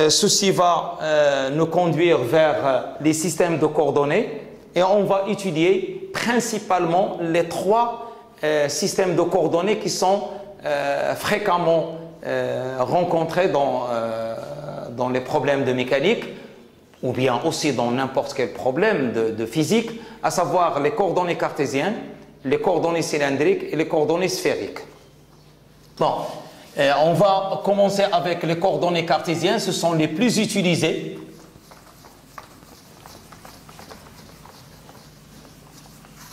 ceci va nous conduire vers les systèmes de coordonnées et on va étudier principalement les trois systèmes de coordonnées qui sont fréquemment rencontrés dans les problèmes de mécanique ou bien aussi dans n'importe quel problème de physique, à savoir les coordonnées cartésiennes, les coordonnées cylindriques et les coordonnées sphériques. Bon, on va commencer avec les coordonnées cartésiennes, ce sont les plus utilisées.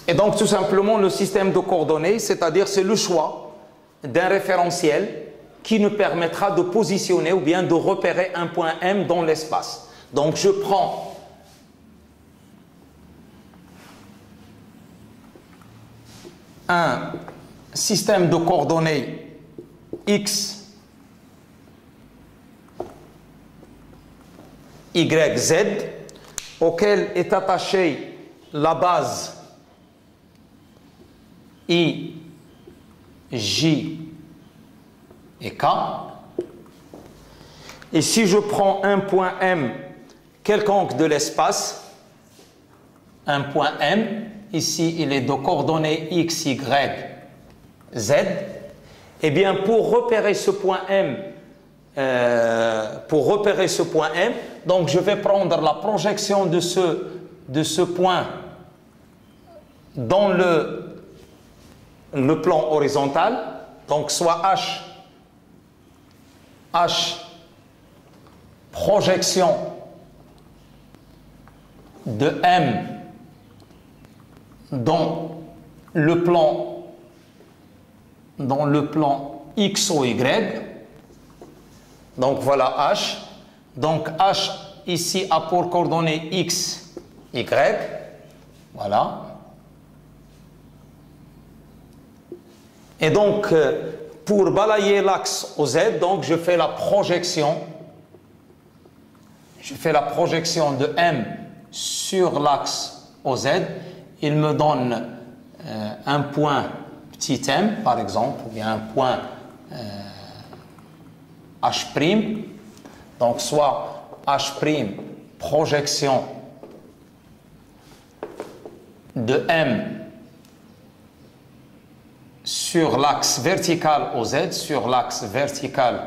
Et donc tout simplement le système de coordonnées, c'est-à-dire c'est le choix d'un référentiel qui nous permettra de positionner ou bien de repérer un point M dans l'espace. Donc je prends un système de coordonnées X, Y, Z, auquel est attachée la base I, J et K. Et si je prends un point M quelconque de l'espace, un point M, ici il est de coordonnées X, Y, Z, eh bien pour repérer ce point M, donc je vais prendre la projection de ce point dans le plan horizontal, donc soit H projection de M dans le plan X ou Y. Donc voilà H. Donc H ici a pour coordonnées X, Y. Voilà. Et donc pour balayer l'axe au Z, donc je fais la projection. Je fais la projection de M sur l'axe OZ, il me donne un point petit m par exemple, ou bien un point H', donc soit H' projection de M sur l'axe vertical OZ, sur l'axe vertical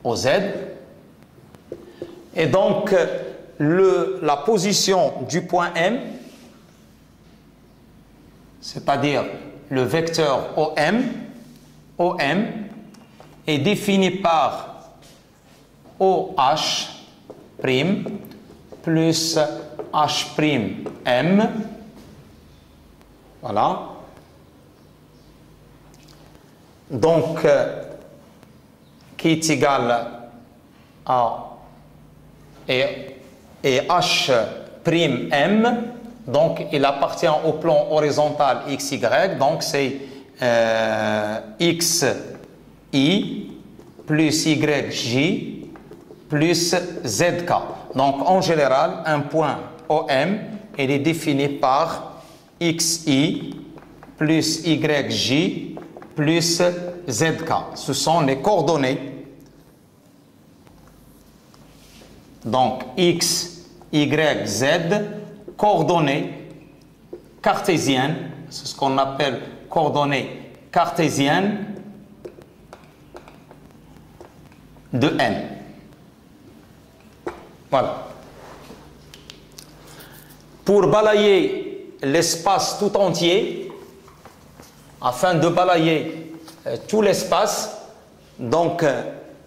OZ. Et donc, la position du point M, c'est-à-dire le vecteur OM, est défini par OH' plus H', voilà. Donc, qui est égal à et H', donc il appartient au plan horizontal XY, donc c'est XI plus YJ plus ZK. Donc en général, un point OM, il est défini par XI plus YJ plus ZK. Ce sont les coordonnées. Donc, X, Y, Z, coordonnées cartésiennes, c'est ce qu'on appelle coordonnées cartésiennes de M. Voilà. Pour balayer l'espace tout entier, afin de balayer tout l'espace, donc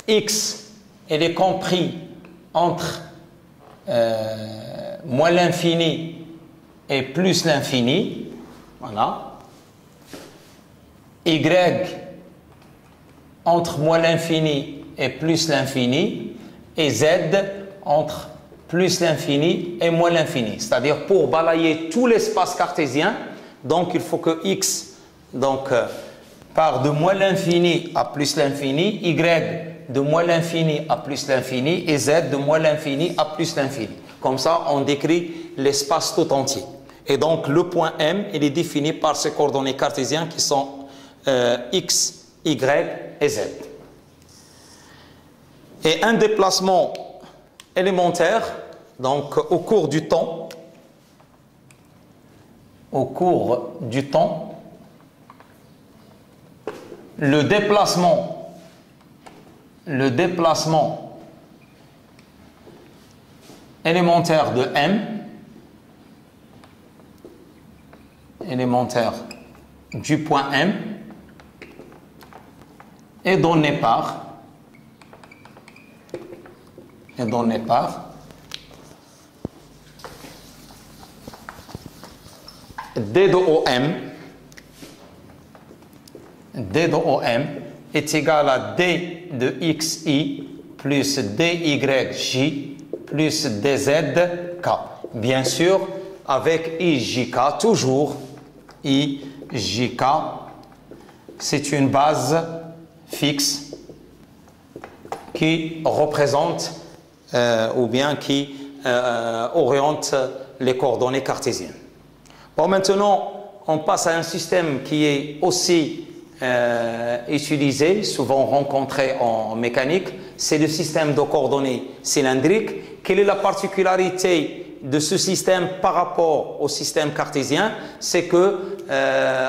X, elle est compris entre moins l'infini et plus l'infini, voilà. Y entre moins l'infini et plus l'infini, et Z entre plus l'infini et moins l'infini. C'est-à-dire pour balayer tout l'espace cartésien, donc il faut que X part de moins l'infini à plus l'infini, Y de moins l'infini à plus l'infini et Z de moins l'infini à plus l'infini. Comme ça, on décrit l'espace tout entier. Et donc, le point M, il est défini par ces coordonnées cartésiennes qui sont X, Y et Z. Et un déplacement élémentaire, donc au cours du temps, le déplacement élémentaire de M, élémentaire du point M, est donné par D de OM, D de OM est égal à D de XI plus DYJ plus DZK. Bien sûr, avec IJK, toujours IJK, c'est une base fixe qui représente ou bien qui oriente les coordonnées cartésiennes. Bon, maintenant, on passe à un système qui est aussi utilisé, souvent rencontré en mécanique, c'est le système de coordonnées cylindriques. Quelle est la particularité de ce système par rapport au système cartésien? C'est que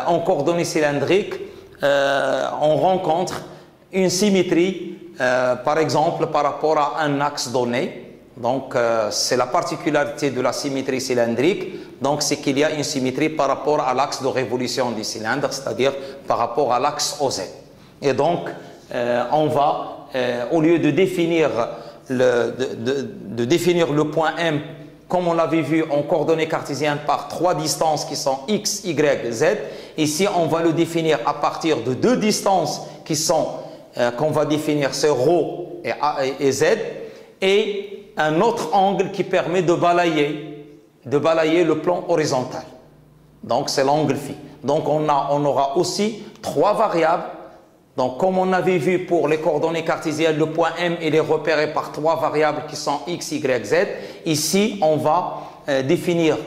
en coordonnées cylindriques, on rencontre une symétrie, par exemple, par rapport à un axe donné. Donc, c'est la particularité de la symétrie cylindrique. Donc, c'est qu'il y a une symétrie par rapport à l'axe de révolution du cylindre, c'est-à-dire par rapport à l'axe OZ. Et donc, on va, au lieu de définir le point M, comme on l'avait vu en coordonnées cartésiennes par trois distances qui sont X, Y, Z, ici, on va le définir à partir de deux distances qui sont, qu'on va définir, c'est ρ et Z, et un autre angle qui permet de balayer le plan horizontal. Donc, c'est l'angle phi. Donc, on aura aussi trois variables. Donc, comme on avait vu pour les coordonnées cartésiennes, le point M, il est repéré par trois variables qui sont X, Y, Z. Ici, on va définir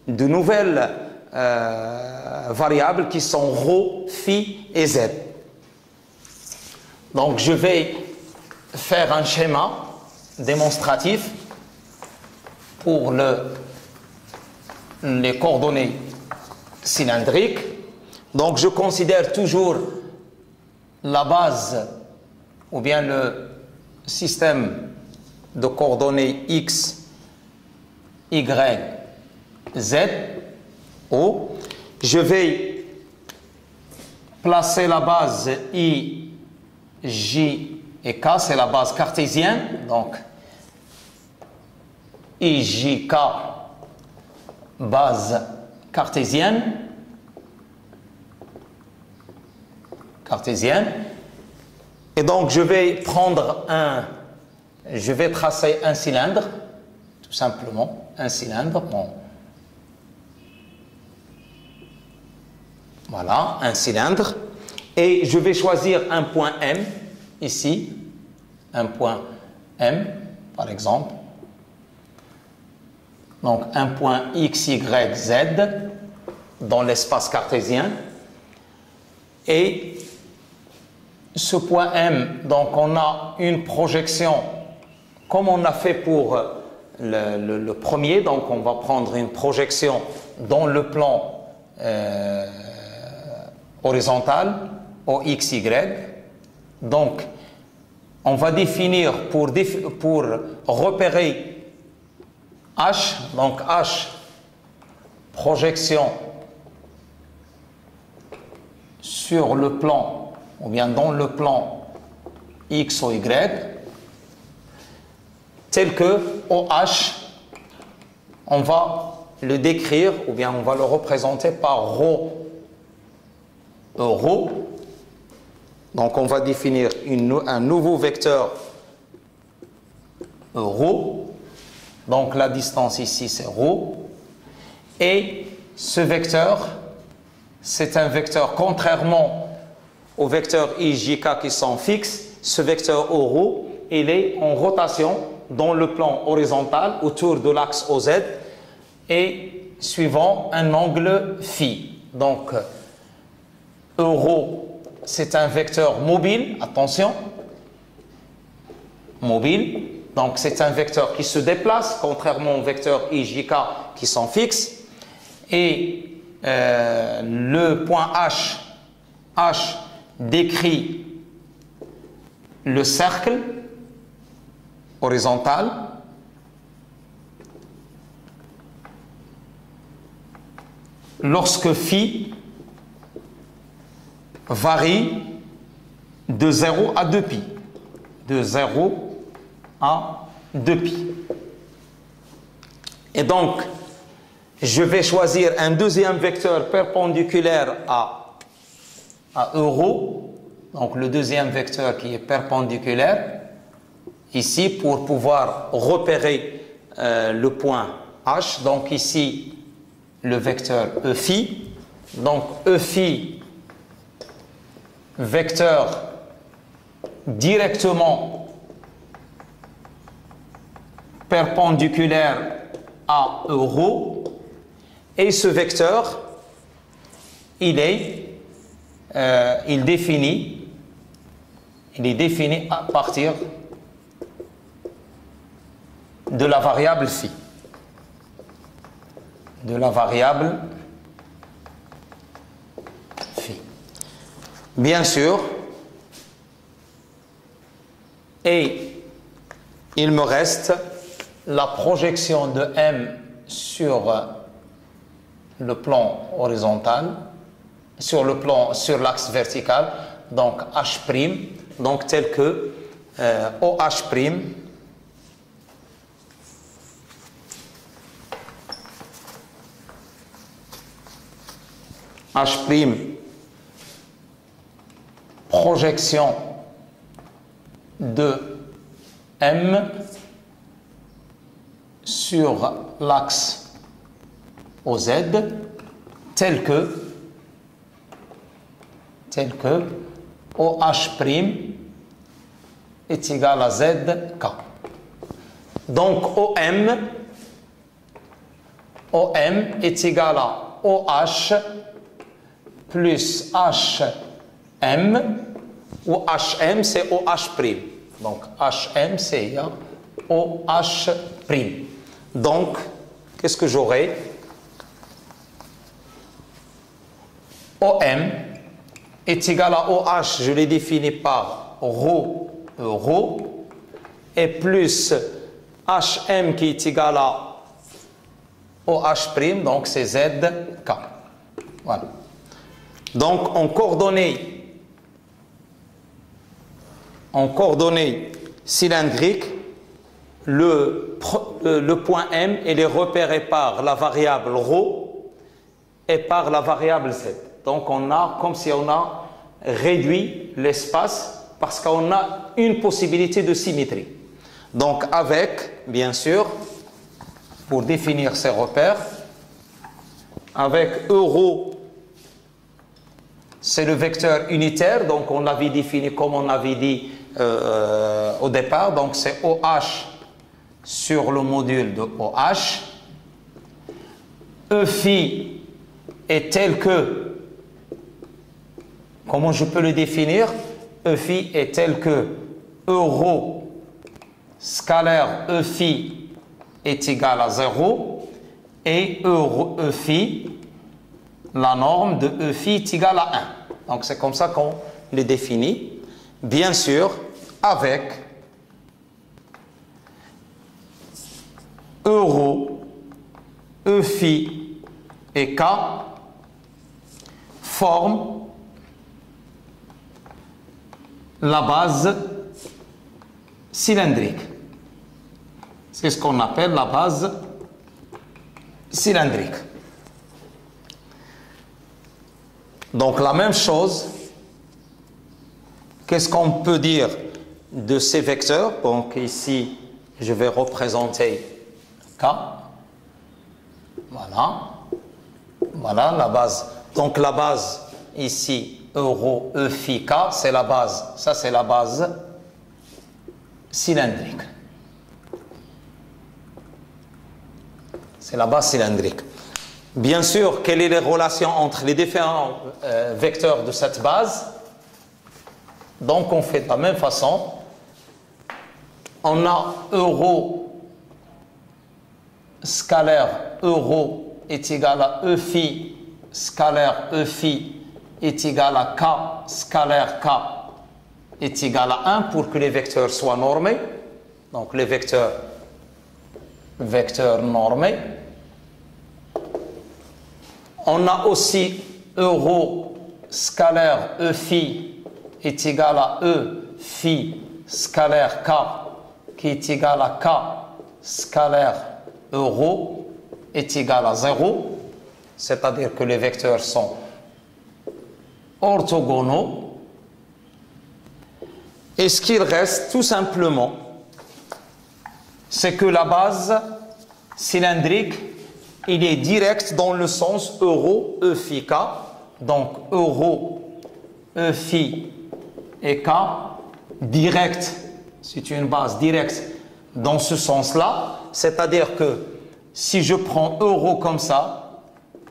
de nouvelles variables qui sont ρ, phi et Z. Donc, je vais faire un schéma démonstratif pour les coordonnées cylindriques. Donc, je considère toujours la base ou bien le système de coordonnées X, Y, Z, O. Je vais placer la base I, J et K, c'est la base cartésienne. Donc, IJK, base cartésienne. Et donc, je vais tracer un cylindre, tout simplement, un cylindre. Bon. Voilà, un cylindre. Et je vais choisir un point M, ici, un point M, par exemple. Donc, un point X, Y, Z dans l'espace cartésien. Et ce point M, donc on a une projection comme on a fait pour le premier. Donc, on va prendre une projection dans le plan horizontal, au X, Y. Donc, on va définir pour repérer H, donc H, projection sur le plan, ou bien dans le plan X ou Y, tel que OH, on va le décrire, ou bien on va le représenter par ρ, ρ. Donc on va définir un nouveau vecteur ρ. Donc la distance ici c'est ρ. Et ce vecteur, c'est un vecteur, contrairement aux vecteurs IJK qui sont fixes, ce vecteur ρ, il est en rotation dans le plan horizontal autour de l'axe OZ et suivant un angle phi. Donc ρ, c'est un vecteur mobile, attention. mobile. Donc c'est un vecteur qui se déplace, contrairement aux vecteurs I, J, K qui sont fixes. Et le point H décrit le cercle horizontal. Lorsque phi varie de 0 à 2π. De 0 à 2π. Et donc, je vais choisir un deuxième vecteur perpendiculaire à euro. Donc, le deuxième vecteur qui est perpendiculaire, ici, pour pouvoir repérer le point H. Donc, ici, le vecteur E phi. Donc, E phi, vecteur directement perpendiculaire à euro. Et ce vecteur, il est défini à partir de la variable phi. De la variable phi. Bien sûr, et il me reste la projection de M sur le plan horizontal, sur l'axe vertical, donc H', donc tel que OH', H', projection de M sur l'axe OZ, tel que OH' est égal à ZK. Donc OM est égal à OH plus HM, ou HM c'est OH'. Donc HM c'est OH'. Donc, qu'est-ce que j'aurai? OM est égal à OH, je l'ai défini par ρ, et plus HM qui est égal à OH', donc c'est ZK. Voilà. Donc, en coordonnées cylindriques, le point M il est repéré par la variable ρ et par la variable Z. Donc, on a comme si on a réduit l'espace parce qu'on a une possibilité de symétrie. Donc, avec, bien sûr, pour définir ces repères, avec euro, c'est le vecteur unitaire, donc on l'avait défini comme on avait dit au départ, donc c'est OH sur le module de OH. E phi est tel que, comment je peux le définir? E phi est tel que euro scalaire E phi est égal à 0 et E phi, la norme de E phi est égale à 1. Donc c'est comme ça qu'on le définit. Bien sûr, avec euro, E phi et K forment la base cylindrique. C'est ce qu'on appelle la base cylindrique. Donc la même chose, qu'est-ce qu'on peut dire de ces vecteurs? Donc ici, je vais représenter K. Voilà. Voilà la base. Donc la base ici, euro, E phi, K, c'est la base. Ça, c'est la base cylindrique. C'est la base cylindrique. Bien sûr, quelle est la relation entre les différents vecteurs de cette base? Donc, on fait de la même façon. On a euro scalaire euro est égal à E phi scalaire E phi est égal à K scalaire K est égal à 1 pour que les vecteurs soient normés. Donc les vecteurs normés. On a aussi euro scalaire E phi est égal à E phi scalaire K qui est égal à K scalaire euro est égal à 0, c'est-à-dire que les vecteurs sont orthogonaux. Et ce qu'il reste tout simplement, c'est que la base cylindrique, il est direct dans le sens euro E phi K. Donc euro E phi et K direct, c'est une base directe dans ce sens-là. C'est-à-dire que si je prends euro comme ça,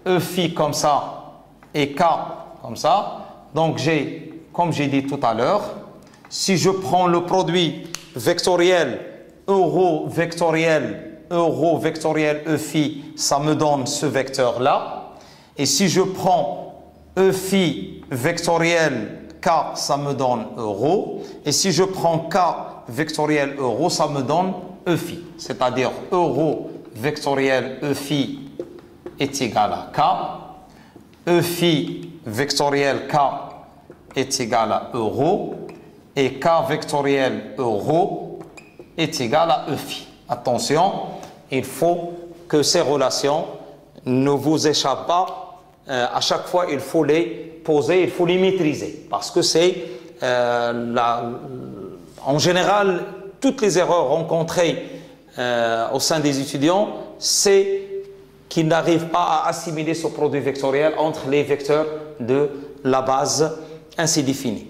E phi comme ça et K comme ça, donc j'ai, comme j'ai dit tout à l'heure, si je prends le produit vectoriel euro vectoriel E phi, ça me donne ce vecteur-là. Et si je prends E phi vectoriel K, ça me donne euro. Et si je prends K vectoriel euro, ça me donne E phi. C'est-à-dire euro vectoriel E phi est égal à K. E phi vectoriel K est égal à euro. Et K vectoriel euro est égal à E phi. Attention, il faut que ces relations ne vous échappent pas. À chaque fois, il faut les poser, il faut les maîtriser. Parce que c'est, en général, toutes les erreurs rencontrées au sein des étudiants, c'est qu'ils n'arrivent pas à assimiler ce produit vectoriel entre les vecteurs de la base ainsi définie.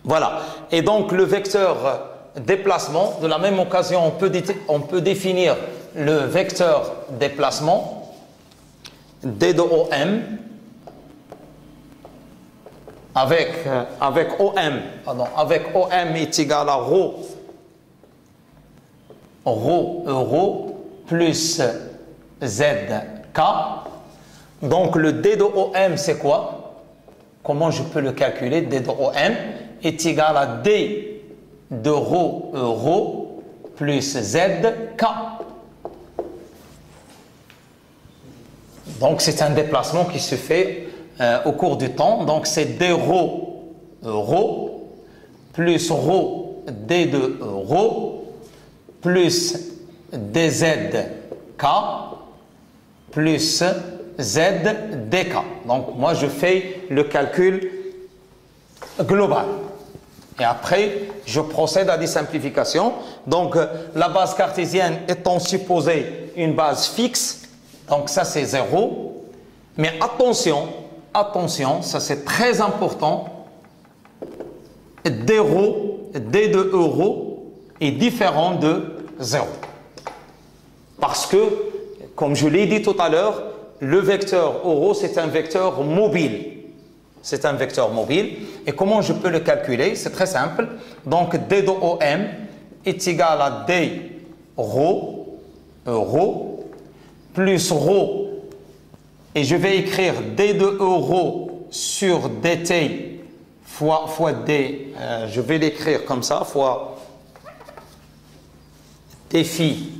Voilà. Et donc, le vecteur déplacement, de la même occasion, on peut définir le vecteur déplacement D de OM avec OM est égal à rho euro plus ZK. Donc le D de OM c'est quoi? Comment je peux le calculer? D de OM est égal à D de rho euro plus ZK. Donc c'est un déplacement qui se fait au cours du temps. Donc c'est D rho euro plus rho D de euro plus DZK plus ZDK. Donc moi je fais le calcul global. Et après, je procède à des simplifications. Donc, la base cartésienne étant supposée une base fixe, donc ça c'est 0. Mais attention, ça c'est très important, D de euro est différent de 0. Parce que, comme je l'ai dit tout à l'heure, le vecteur euro c'est un vecteur mobile. C'est un vecteur mobile. Et comment je peux le calculer? C'est très simple. Donc, D de OM est égal à D rho euro plus rho. Et je vais écrire D de euro sur DT fois D. Je vais l'écrire comme ça, fois défi.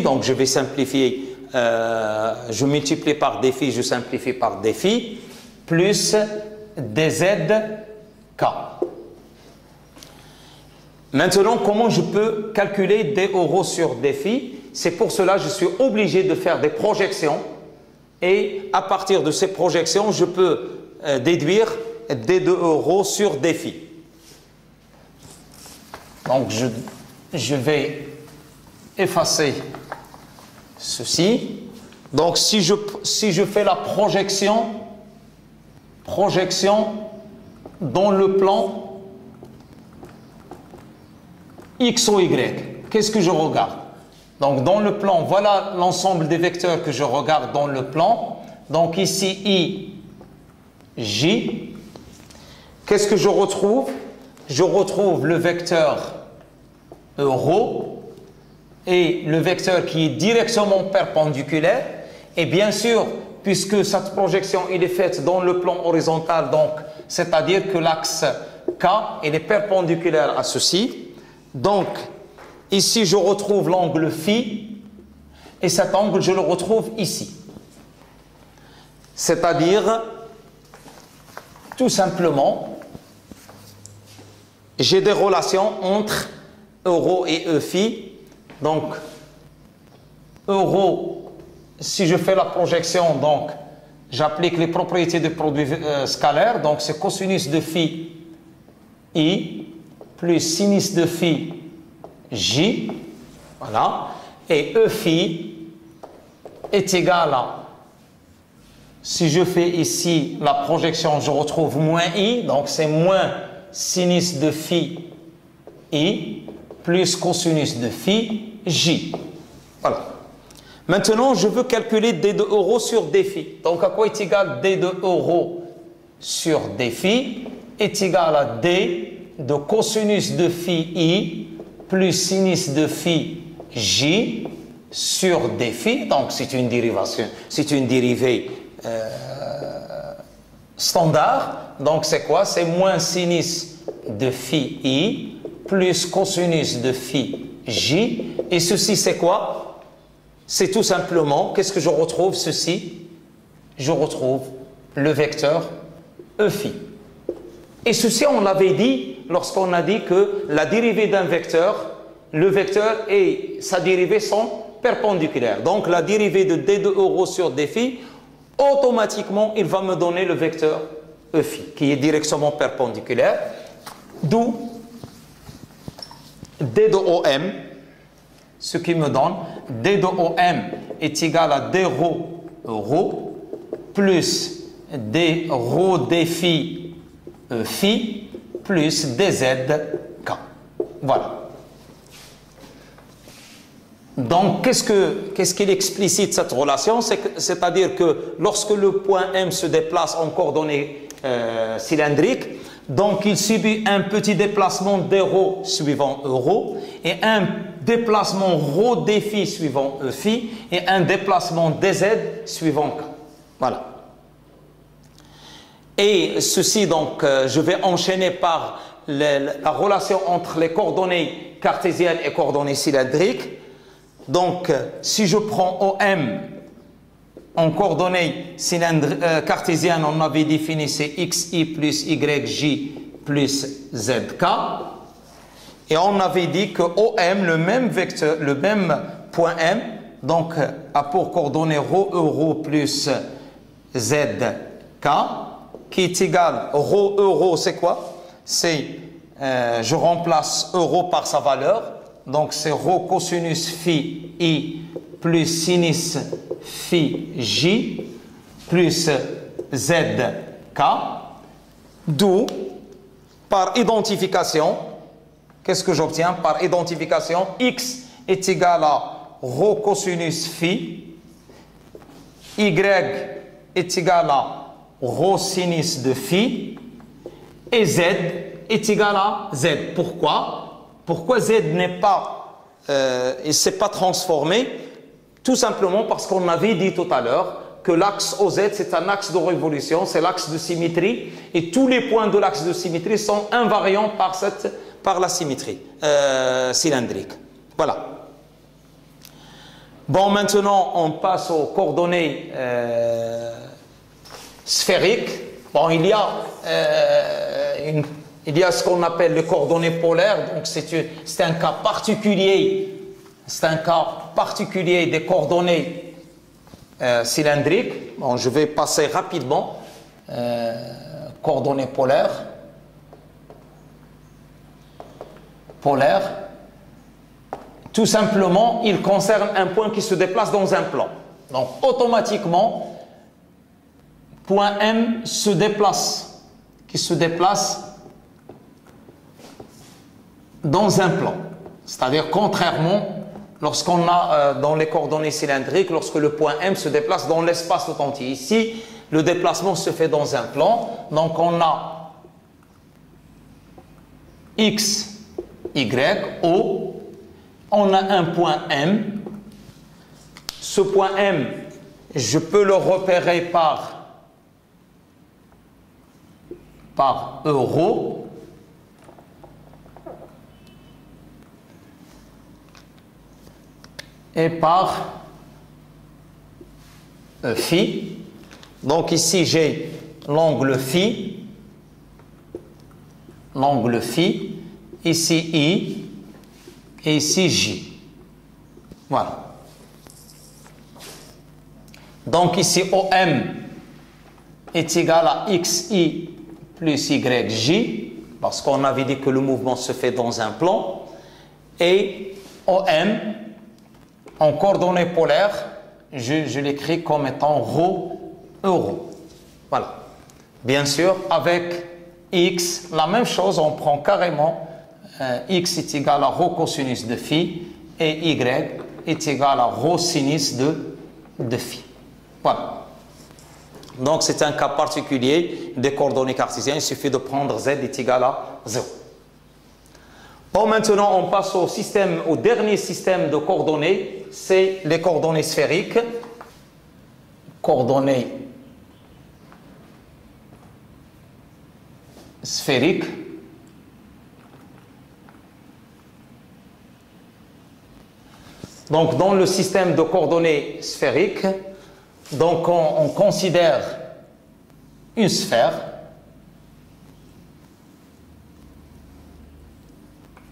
Donc, je vais simplifier. Je multiplie par défi, je simplifie par défi, plus DZK. Maintenant, comment je peux calculer D euro sur défi? C'est pour cela que je suis obligé de faire des projections. Et à partir de ces projections, je peux déduire D de euro sur défi. Donc, je vais effacer ceci. Donc si je fais la projection dans le plan X ou Y, qu'est-ce que je regarde? Donc dans le plan, voilà l'ensemble des vecteurs que je regarde dans le plan. Donc ici I, J. Qu'est-ce que je retrouve? je retrouve le vecteur euro et le vecteur qui est directement perpendiculaire. Et bien sûr, puisque cette projection il est faite dans le plan horizontal, donc c'est-à-dire que l'axe K il est perpendiculaire à ceci. Donc ici je retrouve l'angle phi et cet angle je le retrouve ici. C'est-à-dire tout simplement j'ai des relations entre euro et E phi. Donc euro, si je fais la projection, donc j'applique les propriétés du produit scalaire, donc c'est cosinus de phi I plus sinus de phi J, voilà, et E phi est égal à, si je fais ici la projection, je retrouve moins I, donc c'est moins sinus de phi I plus cosinus de phi J. Voilà. Maintenant, je veux calculer D de euro sur D phi. Donc, à quoi est égal D de euro sur D phi est égal à D de cosinus de phi I plus sinus de phi J sur D phi. Donc, c'est une dérivation, c'est une dérivée standard. Donc, c'est quoi? C'est moins sinus de phi I plus cosinus de phi J. Et ceci, c'est quoi? C'est tout simplement, qu'est-ce que je retrouve ceci? Je retrouve le vecteur E phi. Et ceci, on l'avait dit lorsqu'on a dit que la dérivée d'un vecteur, le vecteur et sa dérivée sont perpendiculaires. Donc, la dérivée de D de euro sur D phi, automatiquement, il va me donner le vecteur E phi, qui est directement perpendiculaire. D'où D de OM, ce qui me donne D de OM est égal à D rho euro plus D rho D phi E phi plus DZ K. Voilà. Donc, qu'est-ce qu'il explicite cette relation? C'est-à-dire que lorsque le point M se déplace en coordonnées cylindriques, donc il subit un petit déplacement d rho suivant euro et un déplacement rho d phi suivant E phi et un déplacement dz suivant K. Voilà. Et ceci, donc, je vais enchaîner par la relation entre les coordonnées cartésiennes et coordonnées cylindriques. Donc, si je prends OM en coordonnées cartésiennes, on avait défini c'est xi plus yj plus zk. Et on avait dit que OM, le même vecteur, le même point M, donc a pour coordonnées rho euro plus zk, qui est égal, rho euro, c'est quoi? C'est, je remplace euro par sa valeur, donc c'est rho cosinus phi I plus sinus phi J plus zk, d'où, par identification, qu'est-ce que j'obtiens? Par identification, x est égal à rho cosinus phi, y est égal à rho sinus de phi, et z est égal à z. Pourquoi? Pourquoi z n'est pas, il ne s'est pas transformé? Tout simplement parce qu'on avait dit tout à l'heure que l'axe OZ, c'est un axe de révolution, c'est l'axe de symétrie, et tous les points de l'axe de symétrie sont invariants par la symétrie cylindrique. Voilà. Bon, maintenant, on passe aux coordonnées sphériques. Bon, il y a ce qu'on appelle les coordonnées polaires, donc c'est un cas particulier. C'est un cas particulier des coordonnées cylindriques. Bon, je vais passer rapidement. Coordonnées polaires. Polaires. Tout simplement, il concerne un point qui se déplace dans un plan. Donc, automatiquement, point M se déplace, qui se déplace dans un plan. C'est-à-dire, contrairement, lorsqu'on a dans les coordonnées cylindriques, lorsque le point M se déplace dans l'espace tout entier. Ici, le déplacement se fait dans un plan. Donc, on a X, Y, O. On a un point M. Ce point M, je peux le repérer par euro. Et par phi. Donc ici j'ai l'angle phi, ici I et ici J. Voilà. Donc ici OM est égal à XI plus YJ, parce qu'on avait dit que le mouvement se fait dans un plan, et OM en coordonnées polaires, je l'écris comme étant ρ euro. Voilà. Bien sûr, avec X, la même chose, on prend carrément X est égal à ρ cosinus de phi et Y est égal à ρ sinus de phi. Voilà. Donc, c'est un cas particulier des coordonnées cartésiennes. Il suffit de prendre Z est égal à 0. Bon, maintenant, on passe au dernier système de coordonnées, c'est les coordonnées sphériques. Coordonnées sphériques. Donc, dans le système de coordonnées sphériques, donc on considère une sphère.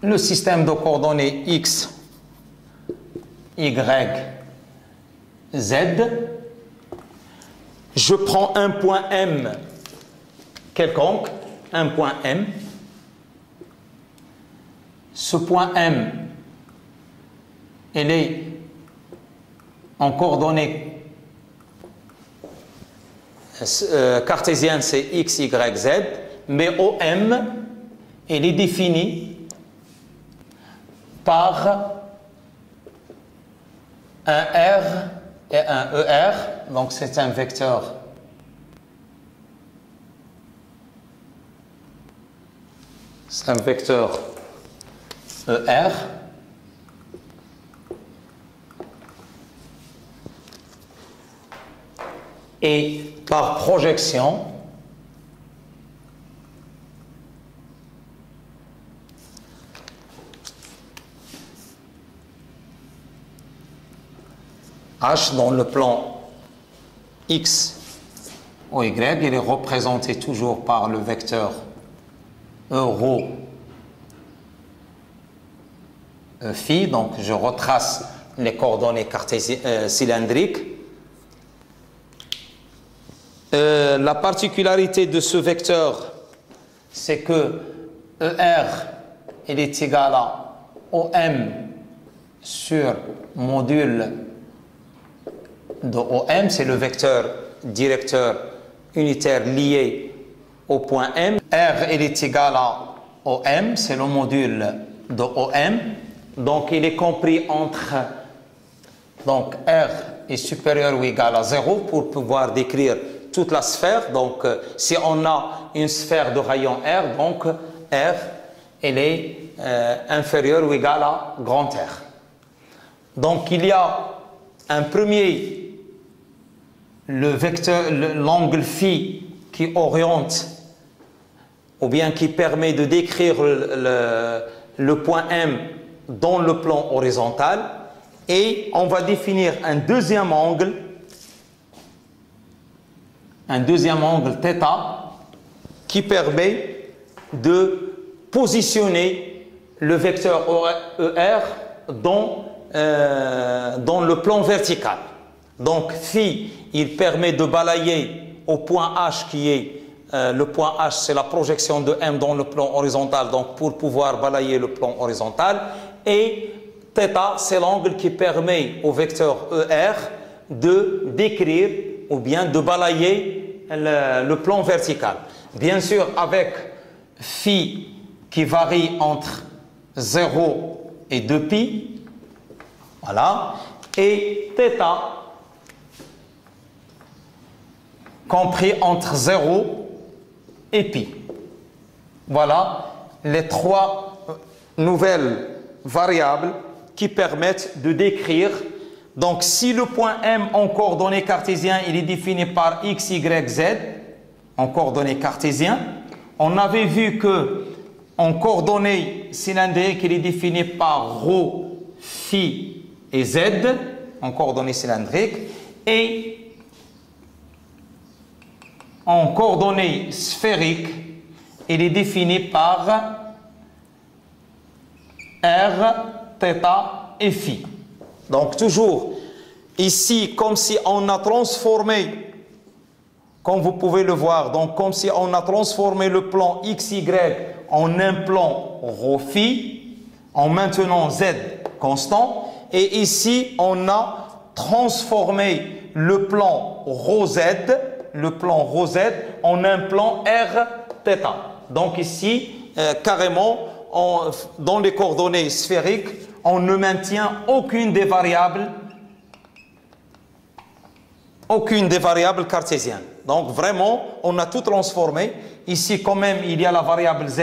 Le système de coordonnées X, Y, Z. Je prends un point M quelconque, un point M. Ce point M, il est en coordonnées cartésiennes, c'est X, Y, Z, mais OM, il est défini par un R et un ER, donc c'est un vecteur ER. Et par projection, H dans le plan X ou Y, il est représenté toujours par le vecteur euro phi, donc je retrace les coordonnées cylindriques. La particularité de ce vecteur, c'est que ER il est égal à OM sur module de OM, c'est le vecteur directeur unitaire lié au point M. R il est égal à OM, c'est le module de OM. Donc il est compris entre, donc R est supérieur ou égal à 0 pour pouvoir décrire toute la sphère. Donc si on a une sphère de rayon R, donc R elle est inférieur ou égal à grand R. Donc il y a un premier, le vecteur, l'angle phi qui oriente ou bien qui permet de décrire le point M dans le plan horizontal, et on va définir un deuxième angle θ qui permet de positionner le vecteur ER dans le plan vertical. Donc phi, il permet de balayer au point H qui est le point H, c'est la projection de M dans le plan horizontal, donc pour pouvoir balayer le plan horizontal, et θ, c'est l'angle qui permet au vecteur ER de décrire ou bien de balayer le plan vertical. Bien sûr, avec phi qui varie entre 0 et 2π, voilà, et θ compris entre 0 et π. Voilà les trois nouvelles variables qui permettent de décrire. Donc, si le point M en coordonnées cartésiennes, il est défini par x, y, z, en coordonnées cartésiennes, on avait vu que en coordonnées cylindriques, il est défini par ρ, phi et z, en coordonnées cylindriques, et en coordonnées sphériques, il est défini par r, θ et phi. Donc toujours ici, comme si on a transformé, comme vous pouvez le voir, donc comme si on a transformé le plan XY en un plan ρ phi, en maintenant Z constant, et ici on a transformé le plan ρz, en un plan r θ. Donc ici, carrément, dans les coordonnées sphériques, on ne maintient aucune des variables cartésiennes. Donc vraiment, on a tout transformé. Ici, quand même, il y a la variable z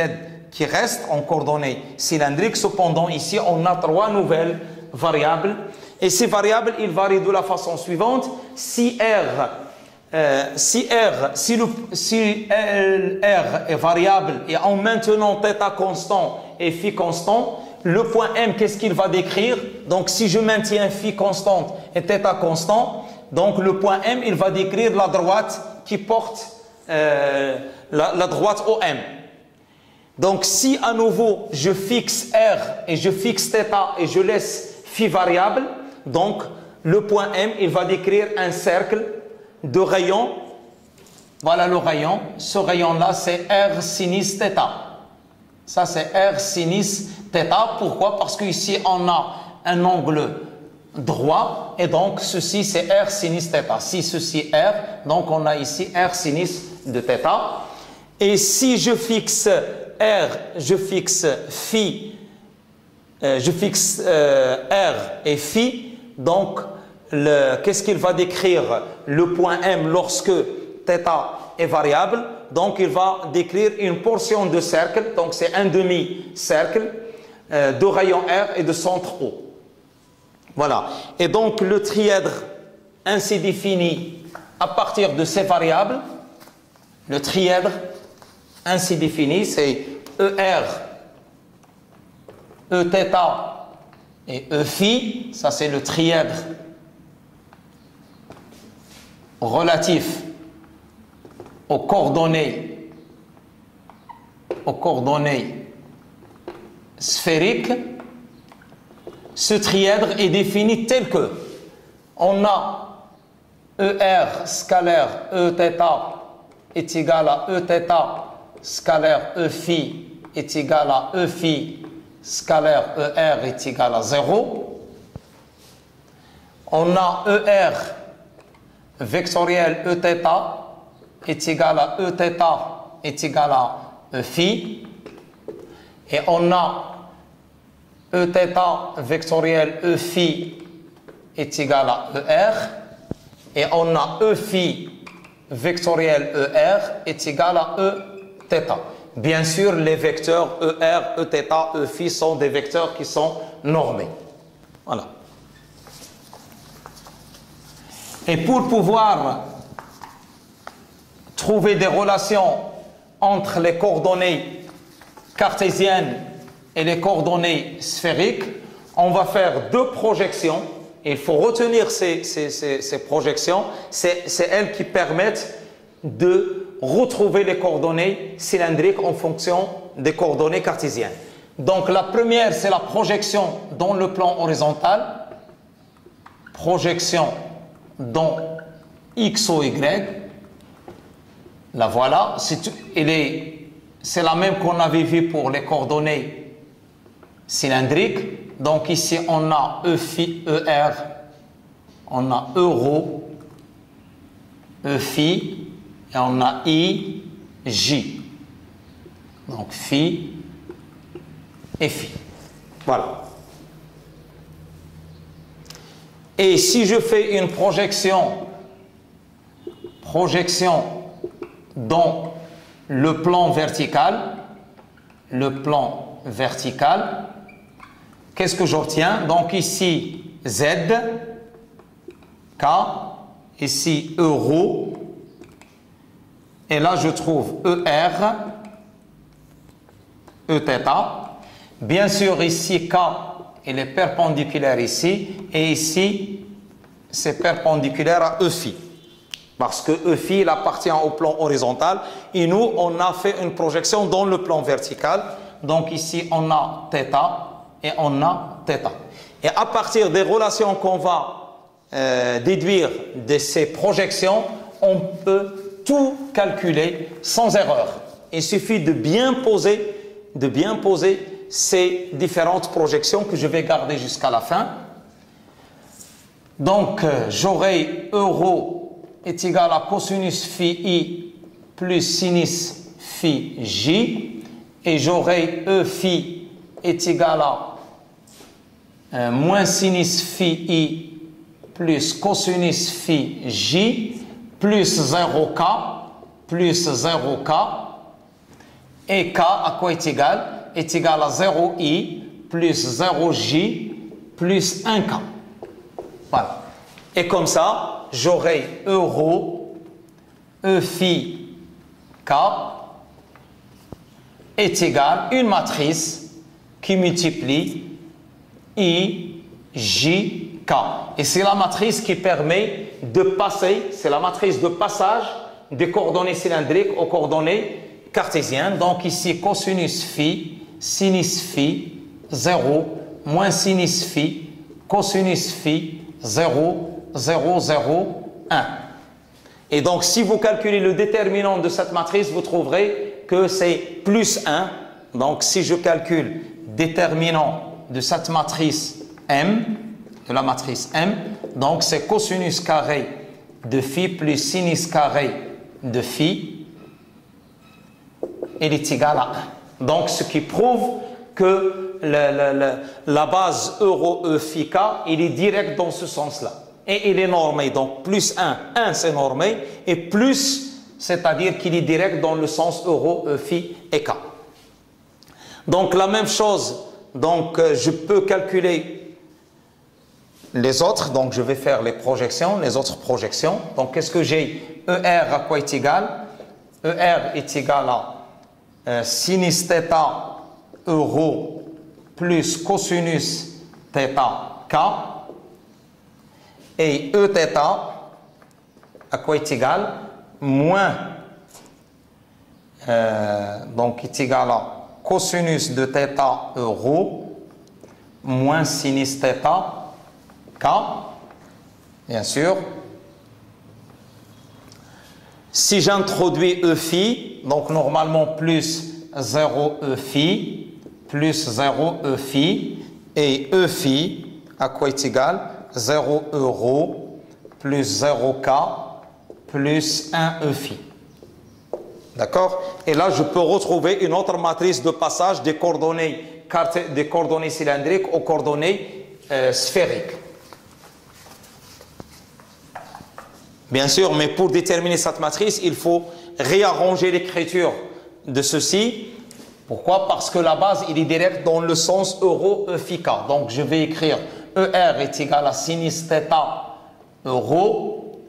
qui reste en coordonnées cylindriques. Cependant, ici, on a trois nouvelles variables. Et ces variables, ils varient de la façon suivante. Si R est variable et en maintenant θ constant et phi constant, le point M, qu'est-ce qu'il va décrire? Donc, si je maintiens phi constante et θ constant, donc le point M, il va décrire la droite qui porte la droite OM. Donc, si à nouveau, je fixe R et je fixe θ et je laisse phi variable, donc le point M, il va décrire un cercle de rayons. Voilà le rayon. Ce rayon-là, c'est R sinus θ. Ça, c'est R sinus θ. Pourquoi? Parce qu'ici, on a un angle droit et donc ceci, c'est R sinus θ. Si ceci R, donc on a ici R sinus de θ. Et si je fixe R, je fixe phi, R et phi, donc qu'est-ce qu'il va décrire le point M lorsque θ est variable? Donc il va décrire une portion de cercle, donc c'est un demi-cercle de rayon R et de centre O. Voilà. Et donc le trièdre ainsi défini à partir de ces variables, le trièdre ainsi défini, c'est ER, Eθ et Eφ. Ça, c'est le trièdre relatif aux coordonnées sphériques. Ce trièdre est défini tel que on a ER scalaire Eθ est égal à Eθ scalaire Eφ est égal à Eφ scalaire ER est égal à 0. On a ER vectoriel Eθ est égal à Eθ est égal à Eφ. Et on a Eθ vectoriel Eφ est égal à ER. Et on a Eφ vectoriel ER est égal à Eθ. Bien sûr, les vecteurs ER, Eθ, Eφ sont des vecteurs qui sont normés. Voilà. Et pour pouvoir trouver des relations entre les coordonnées cartésiennes et les coordonnées sphériques, on va faire deux projections. Il faut retenir ces projections. C'est elles qui permettent de retrouver les coordonnées cylindriques en fonction des coordonnées cartésiennes. Donc la première, c'est la projection dans le plan horizontal. Projection dans X ou Y. La voilà. C'est la même qu'on avait vue pour les coordonnées cylindriques. Donc ici, on a Eφ, ER, on a Euro, Eφ, et on a I, J. Donc phi et phi. Voilà. Et si je fais une projection dans le plan vertical, le plan vertical, qu'est-ce que j'obtiens? Donc ici, Z, K, ici, euro, et là je trouve ER, Eθ. Bien sûr, ici, K, il est perpendiculaire ici, et ici, c'est perpendiculaire à Eφ. Parce que Eφ, il appartient au plan horizontal, et nous, on a fait une projection dans le plan vertical. Donc ici, on a θ et on a θ. Et à partir des relations qu'on va déduire de ces projections, on peut tout calculer sans erreur. Il suffit de bien poser ces différentes projections que je vais garder jusqu'à la fin. Donc, j'aurai euro est égal à cosinus phi i plus sinus phi j, et j'aurai e phi est égal à moins sinus phi i plus cosinus phi j plus 0k et k à quoi est égal? Est égal à 0i plus 0j plus 1k. Voilà. Et comme ça, j'aurai euro e phi k est égal à une matrice qui multiplie i, j, k. Et c'est la matrice qui permet de passer, c'est la matrice de passage des coordonnées cylindriques aux coordonnées cartésiennes. Donc ici, cosinus phi, sinus phi, 0, moins sinus phi, cosinus phi, 0, 0, 0, 1. Et donc, si vous calculez le déterminant de cette matrice, vous trouverez que c'est plus 1. Donc, si je calcule déterminant de cette matrice M, de la matrice M, donc c'est cosinus carré de phi plus sinus carré de phi, il est égal à 1. Donc, ce qui prouve que la base euro e phi k, il est direct dans ce sens-là. Et il est normé. Donc, plus 1 c'est normé. Et plus, c'est-à-dire qu'il est direct dans le sens euro e phi et k. Donc, la même chose. Donc, je peux calculer les autres. Donc, je vais faire les projections, les autres projections. Donc, qu'est-ce que j'ai? ER à quoi est égal? ER est égal à sinus θ euro plus cosinus θ k, et Eθ à quoi est égal? Moins, donc est égal à cosinus de θ euro moins sinus θ k, bien sûr. Si j'introduis E phi, donc normalement plus 0 E phi, plus 0 E phi, et E phi à quoi est égal? 0 euro plus 0k plus 1 E phi. D'accord? Et là, je peux retrouver une autre matrice de passage des coordonnées cylindriques aux coordonnées sphériques. Bien sûr, mais pour déterminer cette matrice, il faut réarranger l'écriture de ceci. Pourquoi? Parce que la base, il est direct dans le sens euro e phi k. Donc, je vais écrire ER est égal à sinus θ euro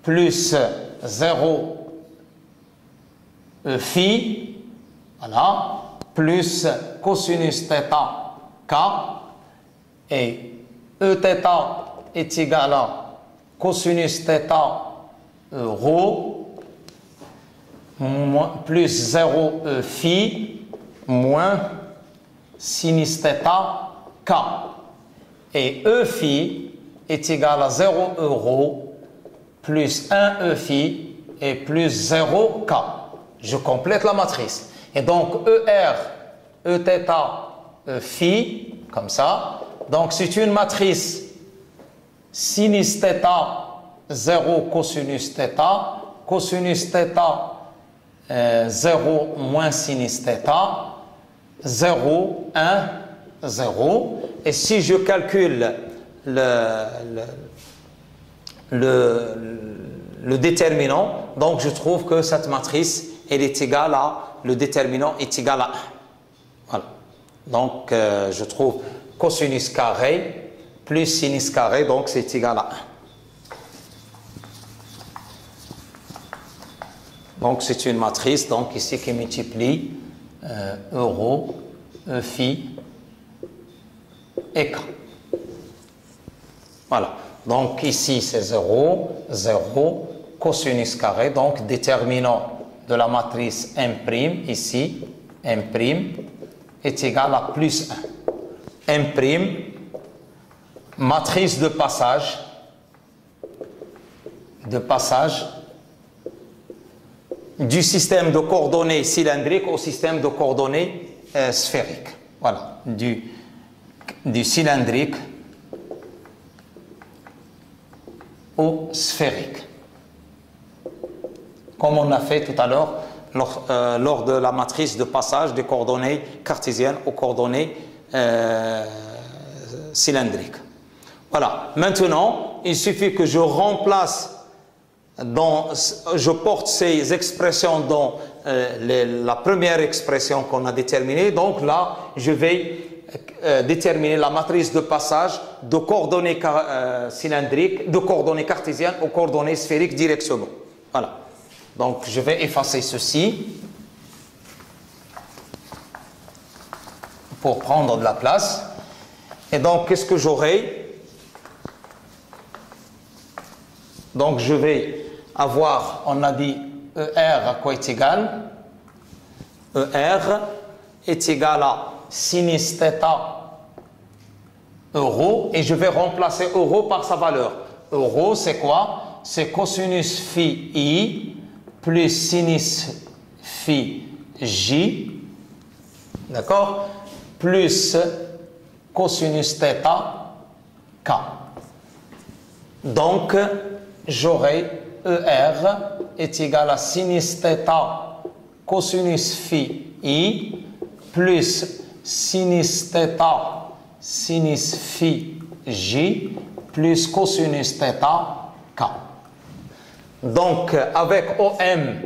plus 0 E phi, voilà, plus cosinus θ k, et Eθ est égal à cosinus θ euro plus 0 E phi moins sinus θ k. Et E phi est égal à 0 euro plus 1 E phi et plus 0 k. Je complète la matrice. Et donc ER, Eθ, E phi, comme ça. Donc c'est une matrice sinus θ 0 cosinus θ, cosinus θ 0 moins sinus θ, 0, 1, 0. Et si je calcule le déterminant, donc je trouve que cette matrice, elle est égale à, le déterminant est égal à 1. Donc, je trouve cosinus carré plus sinus carré, donc c'est égal à 1. Donc, c'est une matrice donc ici qui multiplie euro, E phi et K. Voilà. Donc, ici, c'est 0, 0, cosinus carré. Donc, déterminant de la matrice M', ici, M' est égal à plus 1. M', matrice de passage du système de coordonnées cylindriques au système de coordonnées sphériques. Voilà, du cylindrique au sphérique. Comme on a fait tout à l'heure lors de la matrice de passage des coordonnées cartésiennes aux coordonnées cylindriques. Voilà. Maintenant, il suffit que je remplace je porte ces expressions dans la première expression qu'on a déterminée. Donc là, je vais déterminer la matrice de passage de coordonnées cylindriques, de coordonnées cartésiennes aux coordonnées sphériques directement. Voilà. Donc, je vais effacer ceci pour prendre de la place. Et donc, qu'est-ce que j'aurai? Donc, je vais avoir, on a dit, ER à quoi est égal? ER est égal à sinus θ euro, et je vais remplacer euro par sa valeur. Euro, c'est quoi? C'est cosinus phi I plus sinus phi J, d'accord? Plus cosinus θ K. Donc, j'aurai ER est égal à sinus θ cosinus phi I plus sinus θ sinus phi J plus cosinus θ K. Donc, avec OM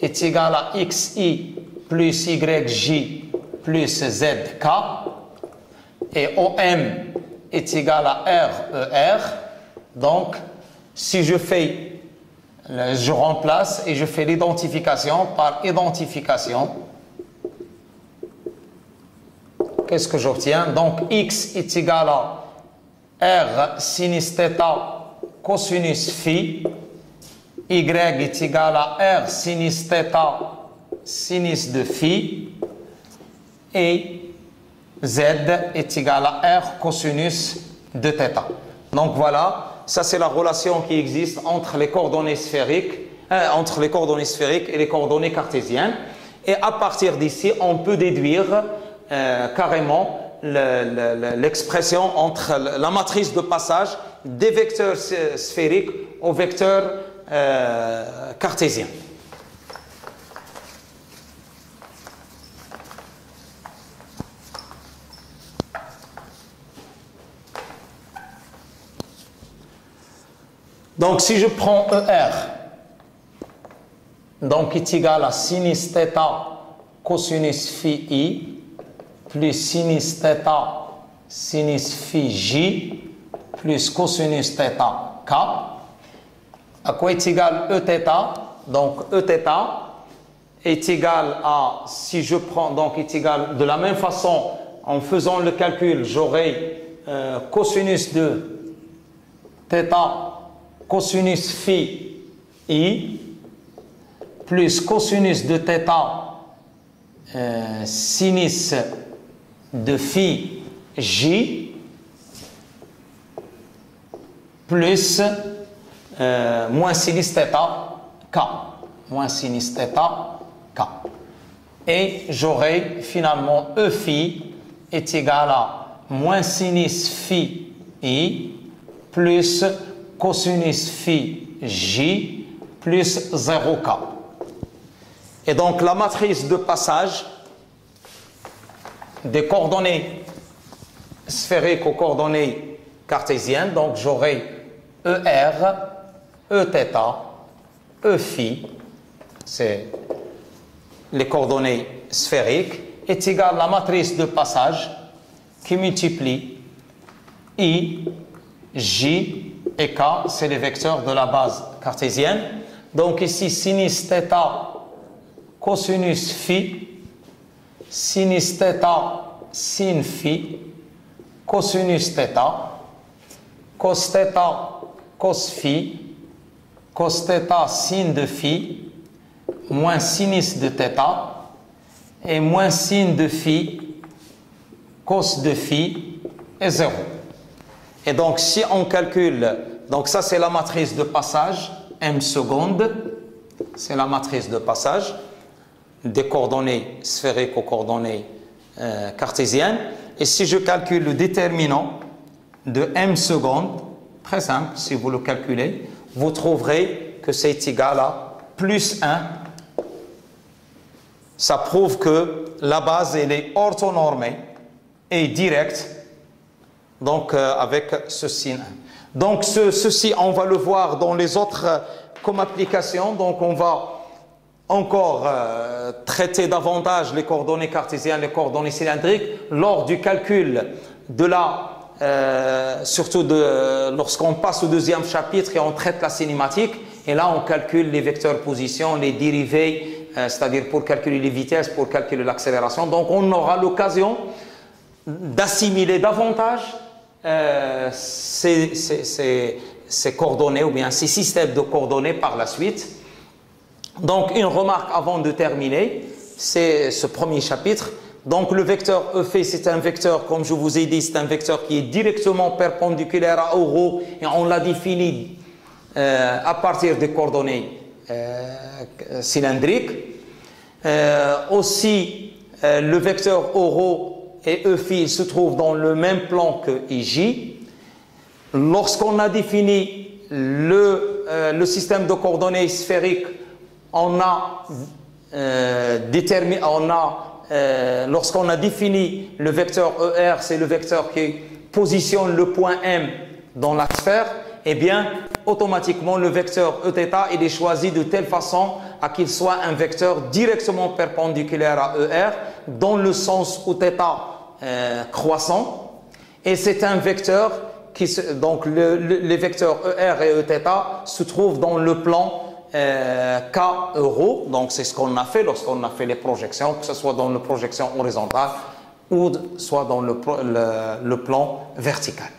est égal à XI plus YJ plus ZK, et OM est égal à RER. Donc, si je fais, je remplace et je fais l'identification par identification, qu'est-ce que j'obtiens? Donc, X est égal à R sinus θ cosinus phi, Y est égal à R sinus θ sinus de phi, et Z est égal à R cosinus de θ. Donc voilà, ça c'est la relation qui existe entre les coordonnées sphériques, et les coordonnées cartésiennes. Et à partir d'ici, on peut déduire carrément l'expression entre la matrice de passage des vecteurs sphériques aux vecteurs cartésiens. Donc, si je prends ER, donc est égal à sinus θ cosinus phi I plus sinus θ sinus phi J plus cosinus θ K, à quoi est égal Eθ? Donc, Eθ est égal à, si je prends, donc est égal de la même façon, en faisant le calcul, j'aurai cosinus de θ cosinus phi I plus cosinus de θ sinus de phi J plus moins sinus θ K, moins sinus θ K. Et j'aurai finalement E phi est égal à moins sinus phi I plus cosinus phi J plus 0K. Et donc la matrice de passage des coordonnées sphériques aux coordonnées cartésiennes, donc j'aurai ER, Eθ, E phi, c'est les coordonnées sphériques, est égal à la matrice de passage qui multiplie I, J et K, c'est les vecteurs de la base cartésienne. Donc ici, sinus θ, cosinus phi, sinus θ, sin phi, cosinus θ, cos θ, cos phi, cos θ, sin de phi, moins sinus de θ, et moins sin de phi, cos de phi, est 0. Et donc, si on calcule, donc ça c'est la matrice de passage, m seconde, c'est la matrice de passage des coordonnées sphériques aux coordonnées cartésiennes. Et si je calcule le déterminant de m seconde, très simple, si vous le calculez, vous trouverez que c'est égal à plus 1. Ça prouve que la base, elle est orthonormée et directe, donc avec ce signe. Donc ceci, on va le voir dans les autres comme application. Donc on va encore traiter davantage les coordonnées cartésiennes, les coordonnées cylindriques lors du calcul de la, surtout lorsqu'on passe au deuxième chapitre et on traite la cinématique. Et là, on calcule les vecteurs position, les dérivés, c'est-à-dire pour calculer les vitesses, pour calculer l'accélération. Donc on aura l'occasion d'assimiler davantage ces coordonnées ou bien ces systèmes de coordonnées par la suite. Donc une remarque avant de terminer, c'est ce premier chapitre. Donc le vecteur EF, c'est un vecteur, comme je vous ai dit, c'est un vecteur qui est directement perpendiculaire à ρ et on l'a défini à partir des coordonnées cylindriques. Aussi, le vecteur ρ et EφI se trouvent dans le même plan que EJ. Lorsqu'on a défini le système de coordonnées sphériques, on a lorsqu'on a défini le vecteur ER, c'est le vecteur qui positionne le point M dans la sphère, eh bien, automatiquement, le vecteur Eθ, il est choisi de telle façon à qu'il soit un vecteur directement perpendiculaire à ER, dans le sens où θ croissant. Et c'est un vecteur qui, donc les vecteurs ER et Eθ se trouvent dans le plan K euro. Donc c'est ce qu'on a fait lorsqu'on a fait les projections, que ce soit dans la projection horizontale ou soit dans le plan vertical.